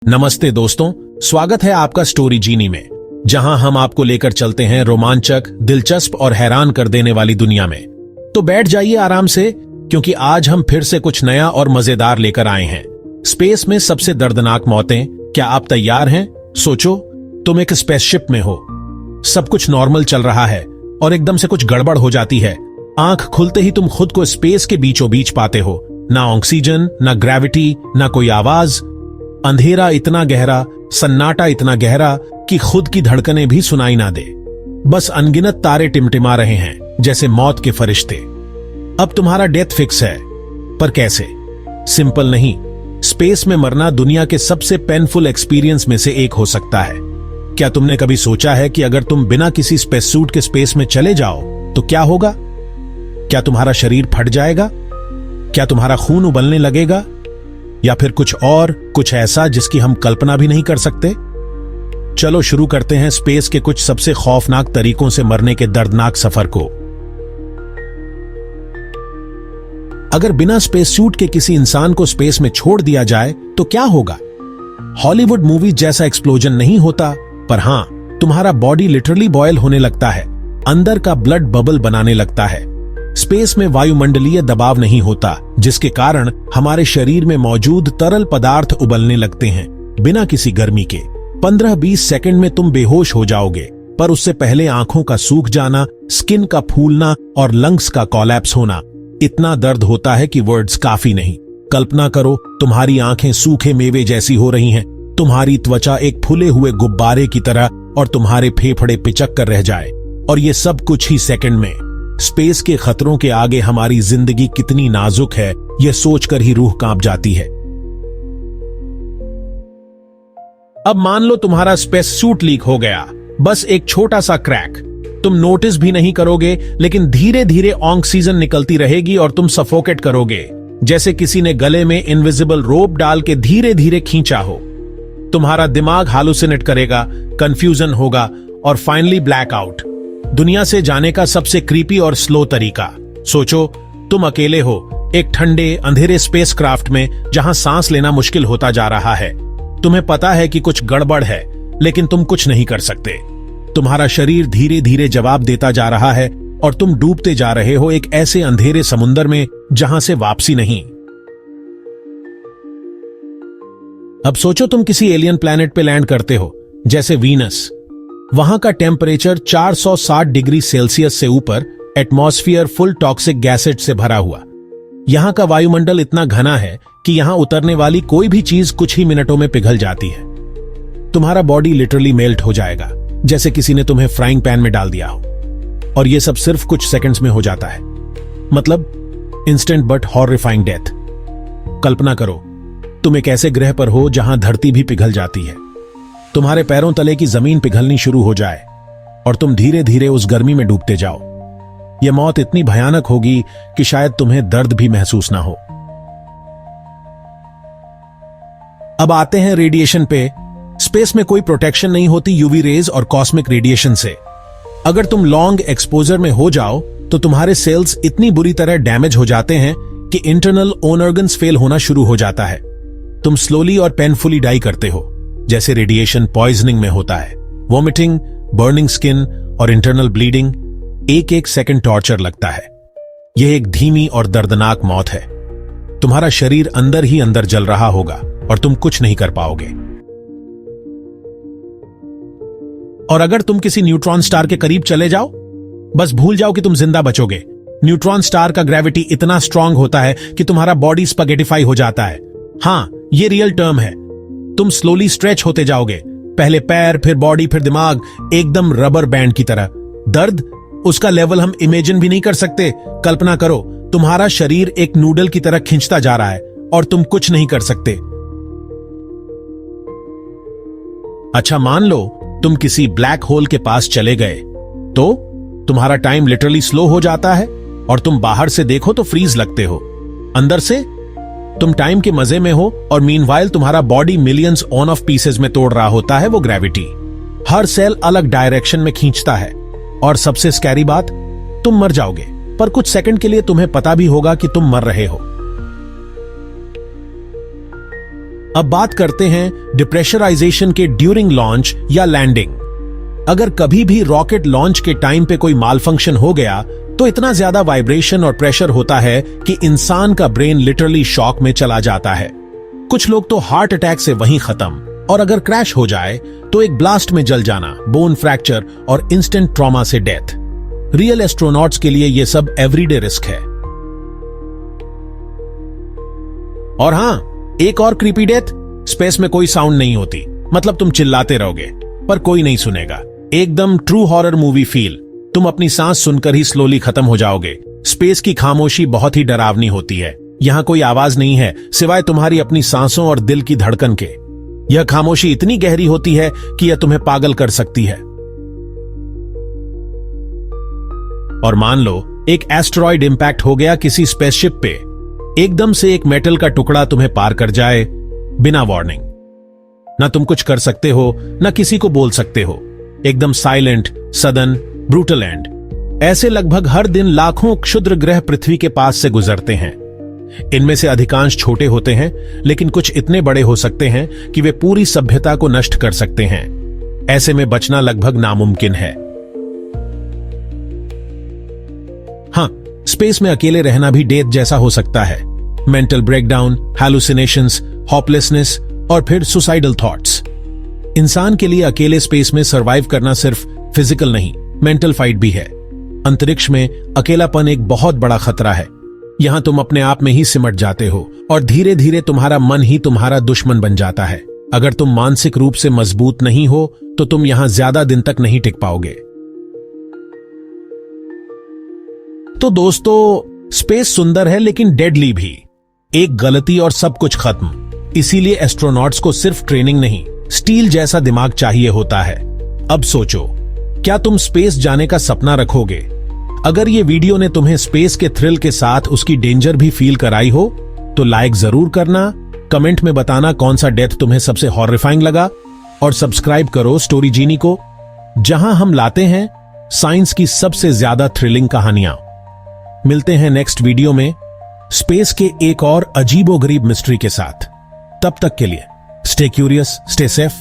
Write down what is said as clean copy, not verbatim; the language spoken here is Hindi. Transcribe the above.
नमस्ते दोस्तों, स्वागत है आपका स्टोरी जीनी में, जहां हम आपको लेकर चलते हैं रोमांचक, दिलचस्प और हैरान कर देने वाली दुनिया में। तो बैठ जाइए आराम से, क्योंकि आज हम फिर से कुछ नया और मजेदार लेकर आए हैं। स्पेस में सबसे दर्दनाक मौतें। क्या आप तैयार हैं? सोचो, तुम एक स्पेसशिप में हो, सब कुछ नॉर्मल चल रहा है और एकदम से कुछ गड़बड़ हो जाती है। आंख खुलते ही तुम खुद को स्पेस के बीचों बीच पाते हो। ना ऑक्सीजन, ना ग्रेविटी, ना कोई आवाज। अंधेरा इतना गहरा, सन्नाटा इतना गहरा कि खुद की धड़कनें भी सुनाई ना दे। बस अनगिनत तारे टिमटिमा रहे हैं, जैसे मौत के फरिश्ते। अब तुम्हारा डेथ फिक्स है, पर कैसे? सिंपल नहीं। स्पेस में मरना दुनिया के सबसे पेनफुल एक्सपीरियंस में से एक हो सकता है। क्या तुमने कभी सोचा है कि अगर तुम बिना किसी स्पेस सूट के स्पेस में चले जाओ तो क्या होगा? क्या तुम्हारा शरीर फट जाएगा? क्या तुम्हारा खून उबलने लगेगा? या फिर कुछ ऐसा जिसकी हम कल्पना भी नहीं कर सकते? चलो शुरू करते हैं स्पेस के कुछ सबसे खौफनाक तरीकों से मरने के दर्दनाक सफर को। अगर बिना स्पेस सूट के किसी इंसान को स्पेस में छोड़ दिया जाए तो क्या होगा? हॉलीवुड मूवी जैसा एक्सप्लोजन नहीं होता, पर हां, तुम्हारा बॉडी लिटरली बॉयल होने लगता है, अंदर का ब्लड बबल बनाने लगता है। स्पेस में वायुमंडलीय दबाव नहीं होता, जिसके कारण हमारे शरीर में मौजूद तरल पदार्थ उबलने लगते हैं बिना किसी गर्मी के। 15-20 सेकंड में तुम बेहोश हो जाओगे, पर उससे पहले आंखों का सूख जाना, स्किन का फूलना और लंग्स का कोलैप्स होना। इतना दर्द होता है कि वर्ड्स काफी नहीं। कल्पना करो, तुम्हारी आंखें सूखे मेवे जैसी हो रही हैं, तुम्हारी त्वचा एक फूले हुए गुब्बारे की तरह, और तुम्हारे फेफड़े पिचक कर रह जाए। और ये सब कुछ ही सेकंड में। स्पेस के खतरों के आगे हमारी जिंदगी कितनी नाजुक है, यह सोचकर ही रूह कांप जाती है। अब मान लो तुम्हारा स्पेस सूट लीक हो गया, बस एक छोटा सा क्रैक। तुम नोटिस भी नहीं करोगे, लेकिन धीरे धीरे ऑक्सीजन निकलती रहेगी और तुम सफोकेट करोगे, जैसे किसी ने गले में इनविजिबल रोप डाल के धीरे धीरे खींचा हो। तुम्हारा दिमाग हालुसिनेट करेगा, कंफ्यूजन होगा और फाइनली ब्लैकआउट। दुनिया से जाने का सबसे क्रीपी और स्लो तरीका। सोचो, तुम अकेले हो एक ठंडे अंधेरे स्पेस क्राफ्ट में, जहां सांस लेना मुश्किल होता जा रहा है। तुम्हें पता है कि कुछ गड़बड़ है, लेकिन तुम कुछ नहीं कर सकते। तुम्हारा शरीर धीरे धीरे जवाब देता जा रहा है और तुम डूबते जा रहे हो एक ऐसे अंधेरे समुंदर में जहां से वापसी नहीं। अब सोचो, तुम किसी एलियन प्लैनेट पे लैंड करते हो, जैसे वीनस। वहां का टेम्परेचर 460 डिग्री सेल्सियस से ऊपर, एटमॉस्फेयर फुल टॉक्सिक गैसेट से भरा हुआ। यहां का वायुमंडल इतना घना है कि यहां उतरने वाली कोई भी चीज कुछ ही मिनटों में पिघल जाती है। तुम्हारा बॉडी लिटरली मेल्ट हो जाएगा, जैसे किसी ने तुम्हें फ्राइंग पैन में डाल दिया हो। और यह सब सिर्फ कुछ सेकंड्स में हो जाता है। मतलब इंस्टेंट बट हॉरिफाइंग डेथ। कल्पना करो, तुम एक ऐसे ग्रह पर हो जहां धरती भी पिघल जाती है, तुम्हारे पैरों तले की जमीन पिघलनी शुरू हो जाए और तुम धीरे धीरे उस गर्मी में डूबते जाओ। यह मौत इतनी भयानक होगी कि शायद तुम्हें दर्द भी महसूस ना हो। अब आते हैं रेडिएशन पे। स्पेस में कोई प्रोटेक्शन नहीं होती यूवी रेज और कॉस्मिक रेडिएशन से। अगर तुम लॉन्ग एक्सपोजर में हो जाओ तो तुम्हारे सेल्स इतनी बुरी तरह डैमेज हो जाते हैं कि इंटरनल ओन ऑर्गन्स फेल होना शुरू हो जाता है। तुम स्लोली और पेनफुली डाई करते हो, जैसे रेडिएशन पॉइजनिंग में होता है। वॉमिटिंग, बर्निंग स्किन और इंटरनल ब्लीडिंग। एक एक सेकंड टॉर्चर लगता है। यह एक धीमी और दर्दनाक मौत है। तुम्हारा शरीर अंदर ही अंदर जल रहा होगा और तुम कुछ नहीं कर पाओगे। और अगर तुम किसी न्यूट्रॉन स्टार के करीब चले जाओ, बस भूल जाओ कि तुम जिंदा बचोगे। न्यूट्रॉन स्टार का ग्रेविटी इतना स्ट्रांग होता है कि तुम्हारा बॉडी स्पगेटिफाई हो जाता है। हां, यह रियल टर्म है। तुम स्लोली स्ट्रेच होते जाओगे, पहले पैर, फिर बॉडी, फिर दिमाग, एकदम रबर बैंड की तरह। दर्द, उसका लेवल हम इमेजिन भी नहीं कर सकते। कल्पना करो, तुम्हारा शरीर एक नूडल की तरह खिंचता जा रहा है और तुम कुछ नहीं कर सकते। अच्छा, मान लो तुम किसी ब्लैक होल के पास चले गए, तो तुम्हारा टाइम लिटरली स्लो हो जाता है और तुम बाहर से देखो तो फ्रीज लगते हो। अंदर से तुम टाइम के मजे में हो और मीनवाइल तुम्हारा body millions on off pieces में तोड़ रहा होता है वो ग्रेविटी। हर सेल अलग डायरेक्शन में खींचता है। और सबसे स्कैरी बात, तुम मर जाओगे, पर कुछ सेकंड के लिए तुम्हें पता भी होगा कि तुम मर रहे हो। अब बात करते हैं डिप्रेशराइजेशन के ड्यूरिंग लॉन्च या लैंडिंग। अगर कभी भी रॉकेट लॉन्च के टाइम पे कोई मालफंक्शन हो गया तो इतना ज्यादा वाइब्रेशन और प्रेशर होता है कि इंसान का ब्रेन लिटरली शॉक में चला जाता है। कुछ लोग तो हार्ट अटैक से वहीं खत्म, और अगर क्रैश हो जाए तो एक ब्लास्ट में जल जाना, बोन फ्रैक्चर और इंस्टेंट ट्रॉमा से डेथ। रियल एस्ट्रोनॉट्स के लिए यह सब एवरीडे रिस्क है। और हां, एक और क्रीपी डेथ, स्पेस में कोई साउंड नहीं होती, मतलब तुम चिल्लाते रहोगे पर कोई नहीं सुनेगा। एकदम ट्रू हॉरर मूवी फील। तुम अपनी सांस सुनकर ही स्लोली खत्म हो जाओगे। स्पेस की खामोशी बहुत ही डरावनी होती है। यहां कोई आवाज नहीं है सिवाय तुम्हारी अपनी सांसों और दिल की धड़कन के। यह खामोशी इतनी गहरी होती है कि यह तुम्हें पागल कर सकती है। और मान लो एक एस्टेरॉयड इंपैक्ट हो गया किसी स्पेसशिप पे, एकदम से एक मेटल का टुकड़ा तुम्हें पार कर जाए बिना वार्निंग। ना तुम कुछ कर सकते हो, ना किसी को बोल सकते हो। एकदम साइलेंट, सडन, ब्रूटल एंड। ऐसे लगभग हर दिन लाखों क्षुद्र ग्रह पृथ्वी के पास से गुजरते हैं। इनमें से अधिकांश छोटे होते हैं, लेकिन कुछ इतने बड़े हो सकते हैं कि वे पूरी सभ्यता को नष्ट कर सकते हैं। ऐसे में बचना लगभग नामुमकिन है। हां, स्पेस में अकेले रहना भी डेथ जैसा हो सकता है। मेंटल ब्रेकडाउन, हैलुसिनेशंस, होपलेसनेस और फिर सुसाइडल थॉट्स। इंसान के लिए अकेले स्पेस में सरवाइव करना सिर्फ फिजिकल नहीं, मेंटल फाइट भी है। अंतरिक्ष में अकेलापन एक बहुत बड़ा खतरा है। यहां तुम अपने आप में ही सिमट जाते हो और धीरे धीरे तुम्हारा मन ही तुम्हारा दुश्मन बन जाता है। अगर तुम मानसिक रूप से मजबूत नहीं हो तो तुम यहां ज्यादा दिन तक नहीं टिक पाओगे। तो दोस्तों, स्पेस सुंदर है लेकिन डेडली भी। एक गलती और सब कुछ खत्म। इसीलिए एस्ट्रोनॉट्स को सिर्फ ट्रेनिंग नहीं, स्टील जैसा दिमाग चाहिए होता है। अब सोचो, क्या तुम स्पेस जाने का सपना रखोगे? अगर ये वीडियो ने तुम्हें स्पेस के थ्रिल के साथ उसकी डेंजर भी फील कराई हो तो लाइक जरूर करना, कमेंट में बताना कौन सा डेथ तुम्हें सबसे हॉरिफाइंग लगा, और सब्सक्राइब करो स्टोरी जीनी को, जहां हम लाते हैं साइंस की सबसे ज्यादा थ्रिलिंग कहानियां। मिलते हैं नेक्स्ट वीडियो में स्पेस के एक और अजीबोगरीब मिस्ट्री के साथ। तब तक के लिए स्टे क्यूरियस, स्टे सेफ।